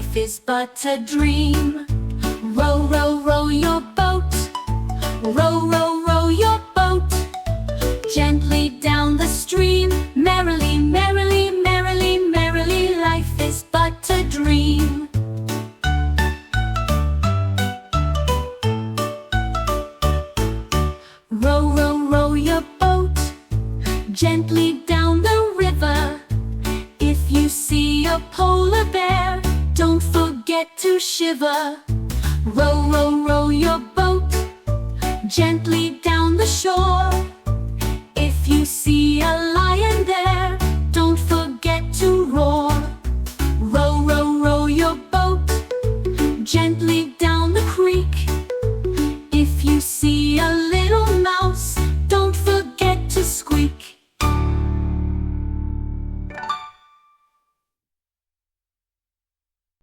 life is but a dream. Row, row, row your boat. Row, row, row your boat gently down the stream. Merrily, merrily, merrily, merrily, life is but a dream. Row, row, row your boat gently down the river. If you see a polar bear, don't forget to shiver. Row, row, row your boat gently down the shore. If you see a lion there, don't forget to roar. Row, row, row your boat gently